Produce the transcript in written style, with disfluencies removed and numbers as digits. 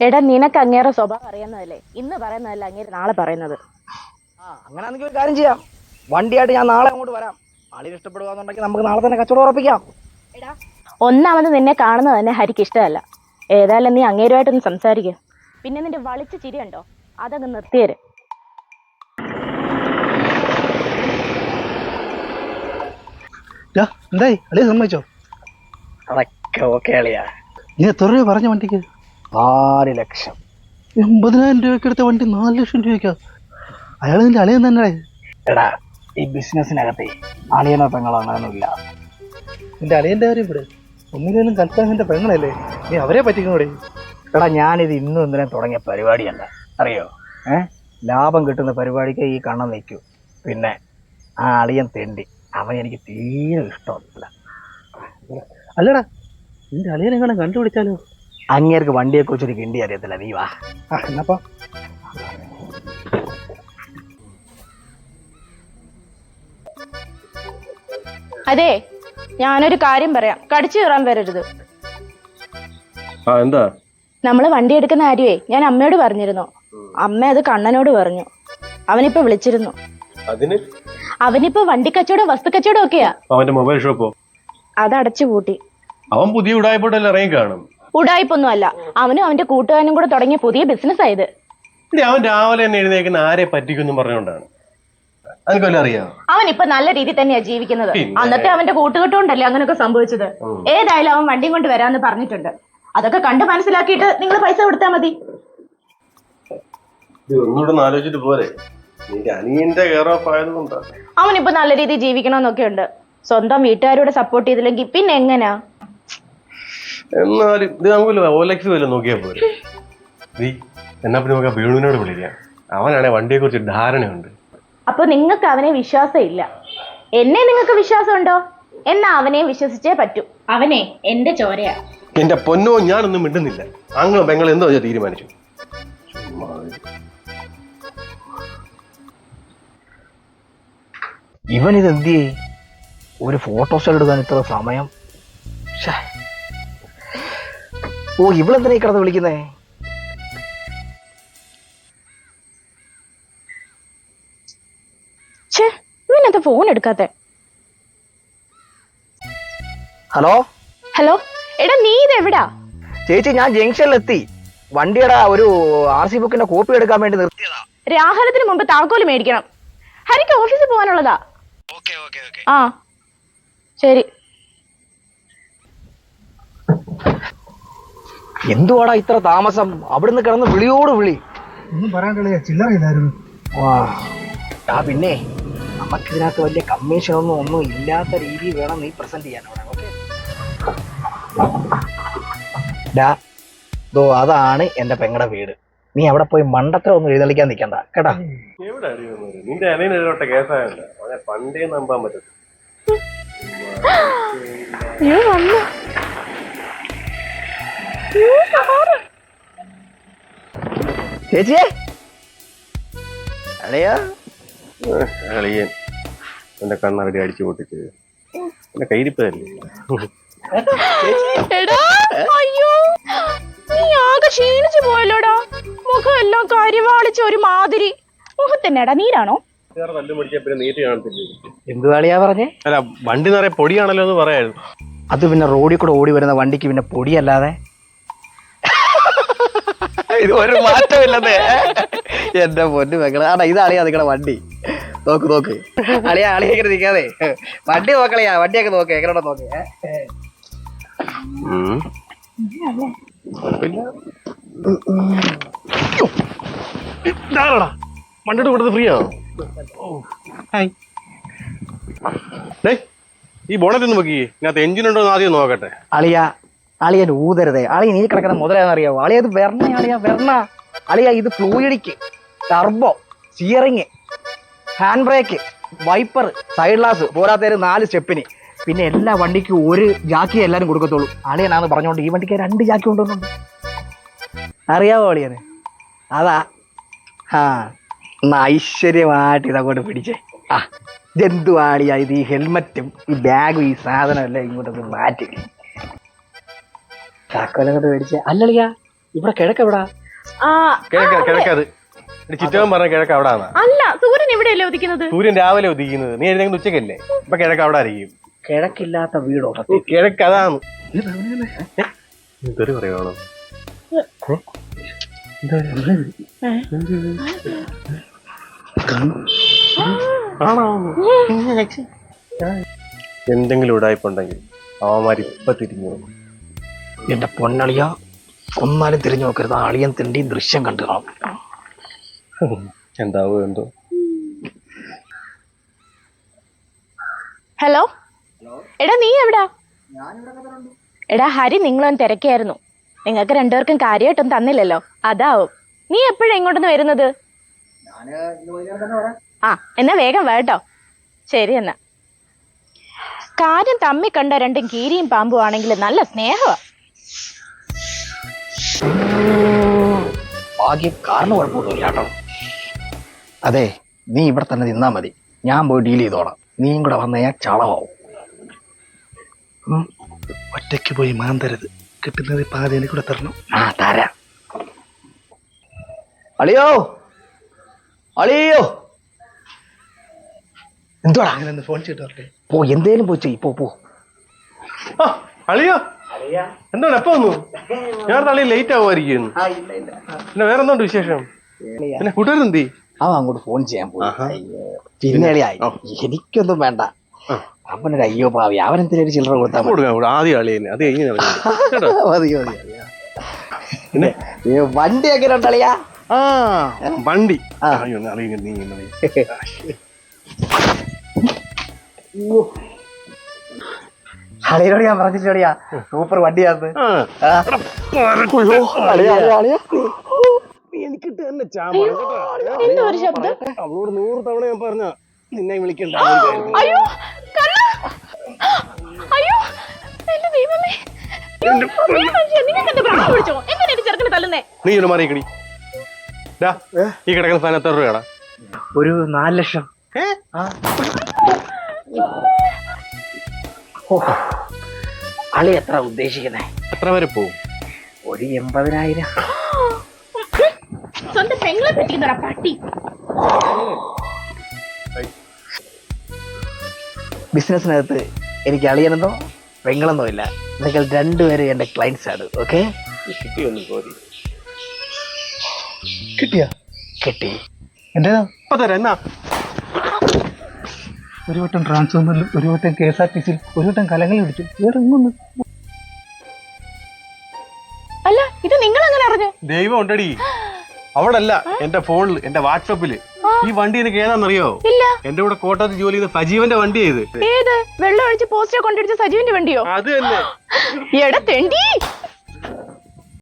എടാ നിനക്ക് അങ്ങേറെ സ്വഭാവം അറിയുന്നതല്ലേ, ഇന്ന് പറയുന്നതല്ല അങ്ങേര് നാളെ പറയുന്നത്. അങ്ങനെയാണെങ്കിൽ ഒരു കാര്യം ചെയ്യാം, വണ്ടിയായിട്ട് ഞാൻ നാളെ അങ്ങോട്ട് വരാം. ആളിന് ഇഷ്ടപ്പെടുവാന്നുണ്ടെങ്കിൽ നമുക്ക് നാളെ തന്നെ കച്ചവടം ഉറപ്പിക്കാം. എടാ ഒന്നാമത് നിന്നെ കാണുന്നത് തന്നെ ഹരിക്ക് ഇഷ്ടമല്ല. ഏതായാലും നീ അങ്ങേരുമായിട്ടൊന്ന് സംസാരിക്കുക. പിന്നെ നിന്റെ വളിച്ച ചിരി ഉണ്ടോ, അതങ്ങ് നിർത്തിയേര്. എന്തായി അളിയ സമ്മതിച്ചോ? അതൊക്കെ ഓക്കെ അളിയാ. നീ എത്ര രൂപ പറഞ്ഞ വണ്ടിക്ക്? 4 ലക്ഷം. 80,000 രൂപയ്ക്ക് എടുത്ത വണ്ടി 4 ലക്ഷം രൂപയ്ക്കാ? അയാൾ നിന്റെ അളിയൻ തന്നെ. എടാ ഈ ബിസിനസ്സിനകത്തെ അളിയനോ പെങ്ങളോ അങ്ങനെയൊന്നുമില്ല. നിന്റെ അളിയന്റെ കാര്യം ഇവിടെ ഒന്നിനും കൽപ്പാന്റെ പെങ്ങളല്ലേ, നീ അവരെ പറ്റിക്കണോടെ? എടാ ഞാനിത് ഇന്നും ഇന്നലെ തുടങ്ങിയ പരിപാടിയല്ല, അറിയോ? ലാഭം കിട്ടുന്ന പരിപാടിക്ക് ഈ കണ്ണം നിൽക്കൂ. പിന്നെ ആ അളിയൻ തെണ്ടി, അവൻ എനിക്ക് തീരെ ഇഷ്ടമല്ല. അല്ലടാ നിന്റെ അളിയനെങ്ങനെ കണ്ടുപിടിച്ചാലോ? അങ്ങേർക്ക് വണ്ടിയെ കുറിച്ചൊരു കിണ്ടി അറിയത്തില്ല, നീ വാ. എന്നപ്പാ അതെ, ഞാനൊരു കാര്യം പറയാം, കടിച്ചു കയറാൻ വരരുത്. എന്താ? നമ്മള് വണ്ടി എടുക്കുന്ന കാര്യമേ ഞാൻ അമ്മയോട് പറഞ്ഞിരുന്നു. അമ്മ അത് കണ്ണനോട് പറഞ്ഞു. അവനിപ്പോ വിളിച്ചിരുന്നു. അവനിപ്പോ വണ്ടി കച്ചവടം വസ്തു കച്ചവടം ഒക്കെയാ. അവന്റെ മൊബൈൽ ഷോപ്പോ? അത് അടച്ചു പൂട്ടി. അവൻ പുതിയ ഉടായ്പോട്ടല്ലേ ഇറങ്ങി കാണും. ഉടായ്പൊന്നും അല്ല, അവനും അവന്റെ കൂട്ടുകാരനും കൂടെ തുടങ്ങിയ പുതിയ ബിസിനസ് ആയത്. അവൻ രാവിലെ തന്നെ എഴുന്നേക്കുന്ന ആരെ പറ്റിക്കുന്നു പറഞ്ഞുകൊണ്ടാണ്. അതൊക്കെ അറിയാം. അവൻ ഇപ്പൊ നല്ല രീതിയിൽ തന്നെയാ ജീവിക്കുന്നത്. അന്നത്തെ അവന്റെ കൂട്ടുകെട്ടുകൊണ്ടല്ലേ അങ്ങനെയൊക്കെ സംഭവിച്ചത്. ഏതായാലും അവൻ വണ്ടിയും കൊണ്ട് വരാന്ന് പറഞ്ഞിട്ടുണ്ട്. അതൊക്കെ കണ്ട് മനസ്സിലാക്കിയിട്ട് നിങ്ങൾ പൈസ കൊടുത്താൽ മതി. ഒന്നുകൂടെ ആലോചിച്ചിട്ട് പോരെ, നിന്റെ അനിയന്റെ കെയർ ഓഫ് ആയതുകൊണ്ടാ. അവനിപ്പോ നല്ല രീതിയിൽ ജീവിക്കണമെന്നൊക്കെ ഉണ്ട്. സ്വന്തം വീട്ടുകാരോട് സപ്പോർട്ട് ചെയ്തില്ലെങ്കിൽ പിന്നെ എങ്ങനാ? എന്നാലും ഇത് നമുക്ക് ഓലക്സ് വല്ല നോക്കിയാ പോരെ. എന്നാ പിന്നെ നമുക്ക് വേണുവിനോട് വിളിക്കാം. അവനാണെ വണ്ടിയെ കുറിച്ച് ധാരണയുണ്ട്. അപ്പൊ നിങ്ങൾക്ക് അവനെ വിശ്വാസം ഇല്ല. എന്നെ നിങ്ങൾക്ക് വിശ്വാസം ഉണ്ടോ? എന്നാ അവനെ വിശ്വസിച്ചേ പറ്റൂ. അവനെ എന്റെ ചോരയാ. എന്റെ പൊന്നോ, ഞാനൊന്നും മിണ്ടുന്നില്ല. ആങ്ങളും പെങ്ങൾ എന്തോ തീരുമാനിച്ചു. ഇവനിത് എന്തിയേ? ഒരു ഫോട്ടോസ്റ്റാറ്റ് എടുക്കാൻ ഇത്ര സമയം? ഓ, ഇവളെന്തിനാ ഈ കിടന്ന് വിളിക്കുന്നേ? ഇവനെന്താ ഫോൺ എടുക്കാത്തെ? ഹലോ ഹലോ, എടാ നീ ഇത് എവിടാ? ചേച്ചി, ഞാൻ ജംഗ്ഷനിലെത്തി. വണ്ടിയുടെ ഒരു RC ബുക്കിന്റെ കോപ്പി എടുക്കാൻ വേണ്ടി നിർത്തിയതാ. രാഹുലത്തിന് മുമ്പ് താക്കോല് മേടിക്കണം. ഹരിക്ക് ഓഫീസിൽ പോകാനുള്ളതാ. ആ ശരി. എന്തുവാടാ ഇത്ര താമസം? അവിടുന്ന് കിടന്ന് വിളിയോട് വിളി. ഒന്നും പറയാൻ കളിയാ, ചില്ലറയില്ലായിരുന്നു. പിന്നെ നമുക്കിതിനകത്ത് വലിയ കമ്മീഷനൊന്നും ഒന്നും ഇല്ലാത്ത രീതിയിൽ വേണം നീ പ്രസന്റ് ചെയ്യാൻ. അതാണ് എന്റെ പെങ്ങളുടെ വീട്. നീ അവിടെ പോയി മണ്ടത്തരം ഒന്നും എഴുന്നള്ളിക്കാൻ നിൽക്കണ്ട കേട്ടാ. നിന്റെ അനിയനൊരു കേസായല്ലോ, പണ്ടേ നമ്പാൻ പറ്റും. ചേച്ചിയെ, അളിയാ. അളിയൻ എന്റെ കണ്ണറടി അടിച്ചു പൊട്ടിച്ച് എന്റെ കയ്യിരിപ്പല്ലേ. നീ ആകെ ക്ഷീണിച്ചു പോയല്ലോടാ. മുഖം എല്ലാം കരിവാളിച്ച ഒരു മാതിരി. മുഖത്തെന്നെടാ നീരാണോ? എന്ത് കളിയാ പറഞ്ഞേ? അല്ല, വണ്ടി നിറയെ പൊടിയാണല്ലോ എന്ന് പറയായിരുന്നു. അത് പിന്നെ റോഡിൽ കൂടെ ഓടി വരുന്ന വണ്ടിക്ക് പിന്നെ പൊടിയല്ലാതെ ഇത് ഒരു മാറ്റമില്ലെന്നേ. എന്റെ പൊന്നു മക്കളെ, ആടാ ഇതാളിയാ നിങ്ങളുടെ വണ്ടി. നോക്ക് നോക്ക് അളിയാ, അളിയൊക്കെ നിൽക്കാതെ വണ്ടി നോക്കളയാ. വണ്ടിയൊക്കെ നോക്ക്, എങ്ങനെ നോക്ക്. വണ്ടിയുടെ കൊടുത്ത് ഫ്രീ ആണോ? ഈ ബോണറ്റ് ഒന്ന് നോക്കി, ഇതിനകത്ത് എഞ്ചിൻ ഉണ്ടോ എന്ന് ആദ്യം നോക്കട്ടെ. അളിയൻ ഊതരുതേ. അളിയൻ ഈ കിടക്കുന്ന മുതലാന്നറിയാവോ? അളിയ ഇത് വെർണ. അളിയ ഇത് ഫ്ലൂയിഡിക്ക്, turbo, steering, hand brake, wiper, side glass, പോരാത്തേര് 4 സ്റ്റെപ്പിന്. പിന്നെ എല്ലാ വണ്ടിക്കും ഒരു ജാക്കി എല്ലാരും കൊടുക്കത്തുള്ളൂ. അളിയനാന്ന് പറഞ്ഞോണ്ട് ഈ വണ്ടിക്ക് 2 ജാക്കി കൊണ്ടുവന്നുണ്ട്. അറിയാവോ അളിയന്? അതാ. ഐശ്വര്യമായിട്ട് ഇതങ്ങോട്ട് പിടിച്ചേ. ഇതെന്തുവാളിയാ ഇത്? ഈ ഹെൽമറ്റും ഈ ബാഗും ഈ സാധനം എല്ലാം ഇങ്ങോട്ടൊന്ന് മാറ്റി താക്കോലങ്ങോട്ട് മേടിച്ചേ. അല്ലളിയാ, ഇവിടെ കിഴക്കെവിടാ? ആ, കിഴക്കത് ചിറ്റവൻ പറഞ്ഞ കിഴക്ക് അവിടെ ആണ്. അല്ല, സൂര്യൻ ഇവിടെയല്ലേ ഉദിക്കുന്നത്? സൂര്യൻ രാവിലെ ഉദിക്കുന്നത്. നീ എഴുതെങ്കിൽ ഉച്ചക്കല്ലേ? ഇപ്പൊ കിഴക്ക് അവിടെ ആയിരിക്കും. കിഴക്കില്ലാത്ത വീടോ? കിഴക്ക് അതാണ്. തെറി പറയുവാണോ? എന്തെങ്കിലും ഉടായ്പുണ്ടെങ്കിൽ അവന്മാർ ഇപ്പൊ തിരിഞ്ഞു പോകും. എന്റെ പൊന്നളിയ, ഒന്നാലും തിരിഞ്ഞു നോക്കരുത്. അളിയൻ തിണ്ടി ദൃശ്യം കണ്ടു കാണും. എന്താവോ എന്തോ. ഹലോ, എടാ നീ എവിടാ? എടാ ഹരി, നിങ്ങളൊന്ന് തിരക്കായിരുന്നു. നിങ്ങൾക്ക് രണ്ടുപേർക്കും കാര്യമായിട്ടൊന്നും തന്നില്ലല്ലോ, അതാവും. നീ എപ്പോഴാ ഇങ്ങോട്ടൊന്ന് വരുന്നത്? ആ, എന്നാ വേഗം വേട്ടോ. ശരി എന്നാ. കാര്യം തമ്മി കണ്ട രണ്ടും കീരിയും പാമ്പും ആണെങ്കിൽ നല്ല സ്നേഹമാ. ഭാഗ്യം, കാരണം കുഴപ്പമൊന്നുമില്ല കേട്ടോ. അതെ, നീ ഇവിടെ തന്നെ നിന്നാ മതി. ഞാൻ പോയി ഡീൽ ചെയ്തോളാം. നീയും കൂടെ വന്നു കഴിഞ്ഞാൽ ചളമാവും. ഒറ്റയ്ക്ക് പോയി മാന്തരുത്. കിട്ടുന്നത് പാതി എനിക്ക് കൂടെ തരണം. ആ, തരാം. അളിയോ, അളിയോ, എന്തുവാ? അങ്ങനെ ഫോൺ ചെയ്തിട്ടേ. പോ, എന്തേലും പോയി ചെയ്. പോ. അളിയോ, എന്താണ് എപ്പോ വന്നു? ഞാൻ തള്ളി ലേറ്റ് ആവുമായിരിക്കും. പിന്നെ വേറെ എന്തുണ്ട് വിശേഷം? പിന്നെ കൂട്ടുകാരെന്തി? അവൻ അങ്ങോട്ട് ഫോൺ ചെയ്യാൻ പോയി. പിന്നെ അളിയായി, എനിക്കൊന്നും വേണ്ട. അവനൊരു അയ്യോ പാവി, അവനെന്തിനും ചില്ലറ കൊടുത്താൽ ആദ്യം അളിയനെ അത് കഴിഞ്ഞ മതി. പിന്നെ വണ്ടി എങ്ങനെ ഉണ്ടളിയാ? ആ, വണ്ടി അളിയോട് ഞാൻ പറഞ്ഞില്ലടിയാ, സൂപ്പർ വണ്ടിയാന്ന്. എനിക്കിട്ട് തന്നെ എന്തോ ഒരു ശബ്ദം. അവളോട് 100 തവണ ഞാൻ പറഞ്ഞ നിന്നെ വിളിക്കണ്ട. അയ്യോ, അയ്യോ, എന്റെ ദൈവമേ. നീ ഒരു മാറിക്കടി. ഈ കിടക്കുന്ന സാധനം എത്ര രൂപയാടാ? ഒരു 4 ലക്ഷം. അളി എത്ര ഉദ്ദേശിക്കുന്നേ? എത്ര വരെ പോവും? ഒരു 80,000. സ്വന്തം പെങ്ങളെ പറ്റിക്കുന്നടാ പട്ടി. ബിസിനസ്സിനകത്ത് എനിക്ക് അളിയനെന്നോ പെങ്ങളെന്നോ ഇല്ല. നിങ്ങൾ രണ്ടുപേരും എന്റെ ക്ലയൻസ് ആണ്. ഓക്കെ? കിട്ടിയൊന്നും പോരി. കിട്ടിയാ? കിട്ടി. എന്റേതാ? ഇപ്പൊ തരാം. എന്നാ ഒരു വട്ടം ട്രാൻസ്ഫോമറിലും, ഒരു വട്ടം KSRTC-യിൽ, ഒരു വട്ടം കലങ്ങളിൽ അടിച്ചു. വേറെ ഒന്നും. അല്ല, ഇത് നിങ്ങൾ എങ്ങനെ അറിഞ്ഞു? ദൈവം ഉണ്ടടി. അവിടല്ല, എന്റെ ഫോണില്, എന്റെ വാട്സപ്പില്. ഈ വണ്ടി എനിക്ക് ഏതാണെന്നറിയോ? ഇല്ല. എന്റെ കൂടെ കോട്ടയത്ത് ജോലി ചെയ്ത സജീവന്റെ വണ്ടിയാ ഇത്. ഏത്? വെള്ളം ഒഴിച്ച് പോസ്റ്റർ കൊണ്ടിടിച്ച സജീവിന്റെ വണ്ടിയോ? അത് തന്നെ. എടാ തെണ്ടി.